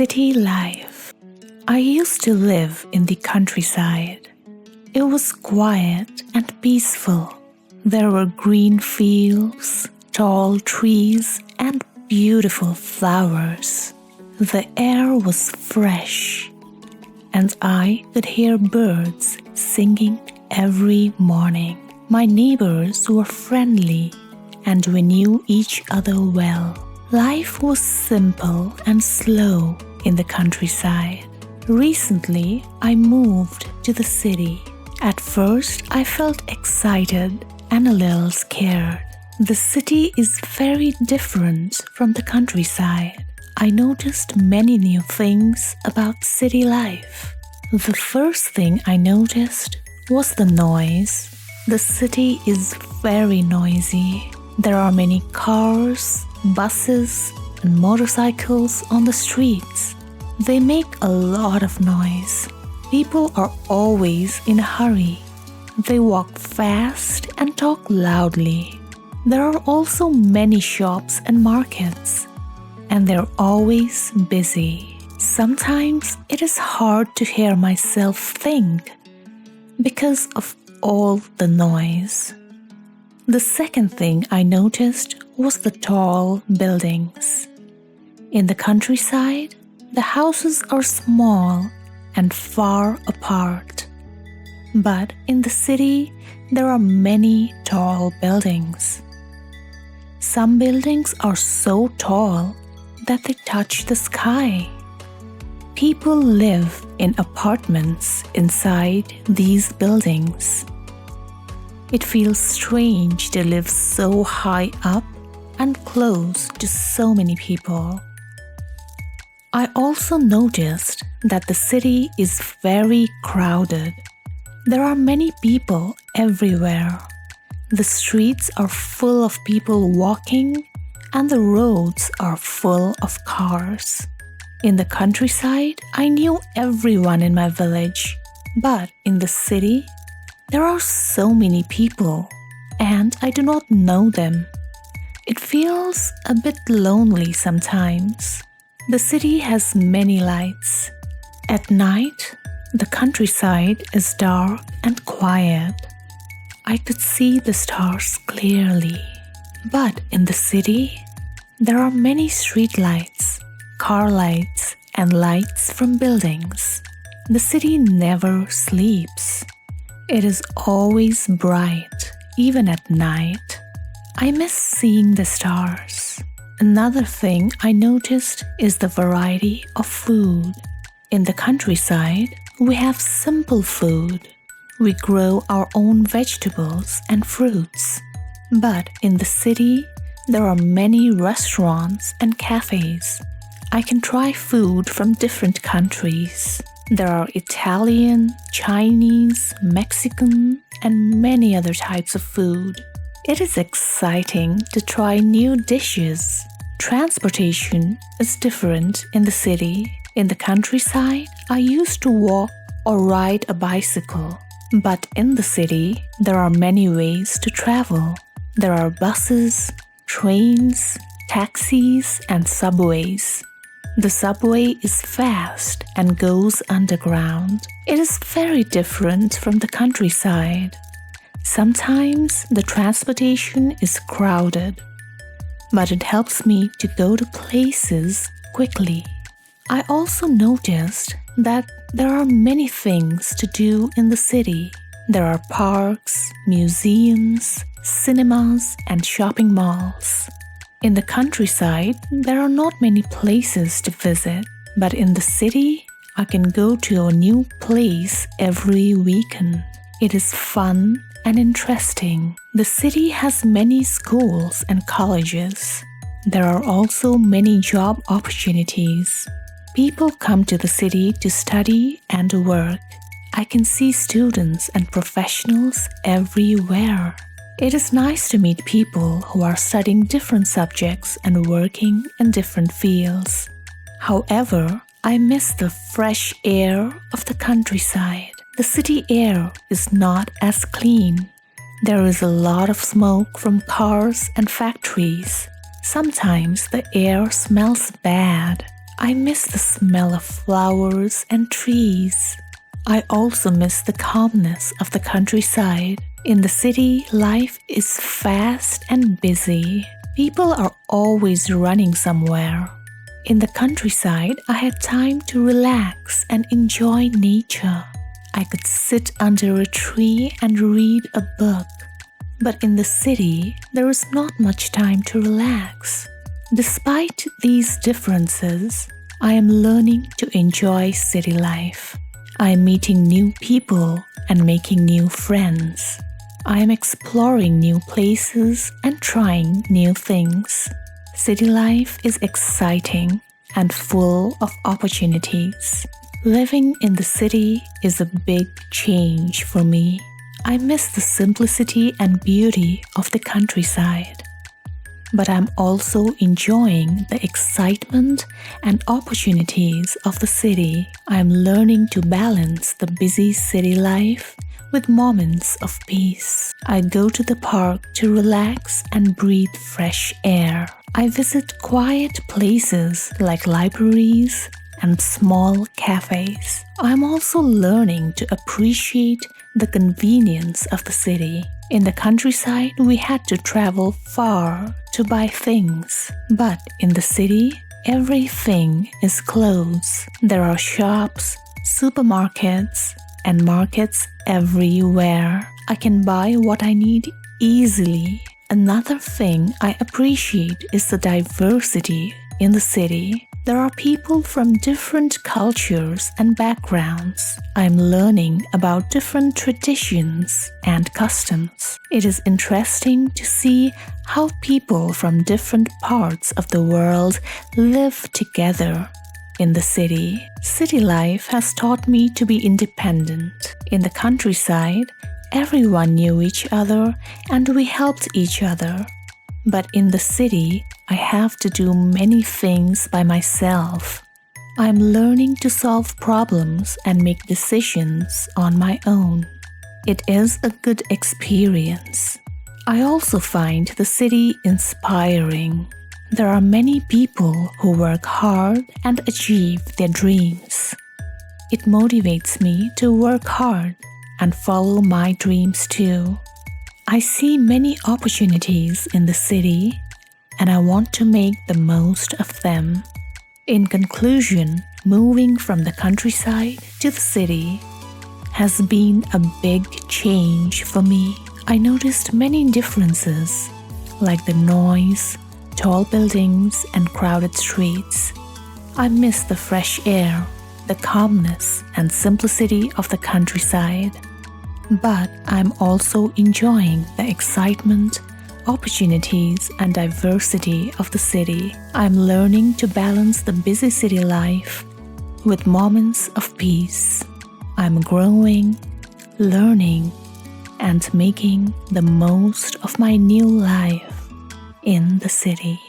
City life. I used to live in the countryside. It was quiet and peaceful. There were green fields, tall trees, and beautiful flowers. The air was fresh, and I could hear birds singing every morning. My neighbors were friendly, and we knew each other well. Life was simple and slow in the countryside. Recently, I moved to the city. At first, I felt excited and a little scared. The city is very different from the countryside. I noticed many new things about city life. The first thing I noticed was the noise. The city is very noisy. There are many cars, buses, and motorcycles on the streets. They make a lot of noise. People are always in a hurry. They walk fast and talk loudly. There are also many shops and markets, and they're always busy. Sometimes it is hard to hear myself think because of all the noise. The second thing I noticed was the tall buildings. In the countryside, the houses are small and far apart. But in the city, there are many tall buildings. Some buildings are so tall that they touch the sky. People live in apartments inside these buildings. It feels strange to live so high up and close to so many people. I also noticed that the city is very crowded. There are many people everywhere. The streets are full of people walking, and the roads are full of cars. In the countryside, I knew everyone in my village, but in the city, there are so many people, and I do not know them. It feels a bit lonely sometimes. The city has many lights. At night, the countryside is dark and quiet. I could see the stars clearly. But in the city, there are many street lights, car lights, and lights from buildings. The city never sleeps. It is always bright, even at night. I miss seeing the stars. Another thing I noticed is the variety of food. In the countryside, we have simple food. We grow our own vegetables and fruits. But in the city, there are many restaurants and cafes. I can try food from different countries. There are Italian, Chinese, Mexican, and many other types of food. It is exciting to try new dishes. Transportation is different in the city. In the countryside, I used to walk or ride a bicycle. But in the city, there are many ways to travel. There are buses, trains, taxis, and subways. The subway is fast and goes underground. It is very different from the countryside. Sometimes the transportation is crowded, but it helps me to go to places quickly. I also noticed that there are many things to do in the city. There are parks, museums, cinemas, and shopping malls. In the countryside, there are not many places to visit, but in the city, I can go to a new place every weekend. It is fun and interesting. The city has many schools and colleges. There are also many job opportunities. People come to the city to study and work. I can see students and professionals everywhere. It is nice to meet people who are studying different subjects and working in different fields. However, I miss the fresh air of the countryside. The city air is not as clean. There is a lot of smoke from cars and factories. Sometimes the air smells bad. I miss the smell of flowers and trees. I also miss the calmness of the countryside. In the city, life is fast and busy. People are always running somewhere. In the countryside, I had time to relax and enjoy nature. I could sit under a tree and read a book. But in the city, there is not much time to relax. Despite these differences, I am learning to enjoy city life. I am meeting new people and making new friends. I am exploring new places and trying new things. City life is exciting and full of opportunities. Living in the city is a big change for me. I miss the simplicity and beauty of the countryside. But I'm also enjoying the excitement and opportunities of the city. I'm learning to balance the busy city life with moments of peace. I go to the park to relax and breathe fresh air. I visit quiet places like libraries and small cafes. I'm also learning to appreciate the convenience of the city. In the countryside, we had to travel far to buy things. But in the city, everything is close. There are shops, supermarkets, and markets everywhere. I can buy what I need easily. Another thing I appreciate is the diversity in the city. There are people from different cultures and backgrounds. I'm learning about different traditions and customs. It is interesting to see how people from different parts of the world live together in the city. City life has taught me to be independent. In the countryside, everyone knew each other and we helped each other. But in the city, I have to do many things by myself. I'm learning to solve problems and make decisions on my own. It is a good experience. I also find the city inspiring. There are many people who work hard and achieve their dreams. It motivates me to work hard and follow my dreams too. I see many opportunities in the city, and I want to make the most of them. In conclusion, moving from the countryside to the city has been a big change for me. I noticed many differences, like the noise, tall buildings, and crowded streets. I miss the fresh air, the calmness and simplicity of the countryside. But I'm also enjoying the excitement, opportunities, and diversity of the city. I'm learning to balance the busy city life with moments of peace. I'm growing, learning, and making the most of my new life in the city.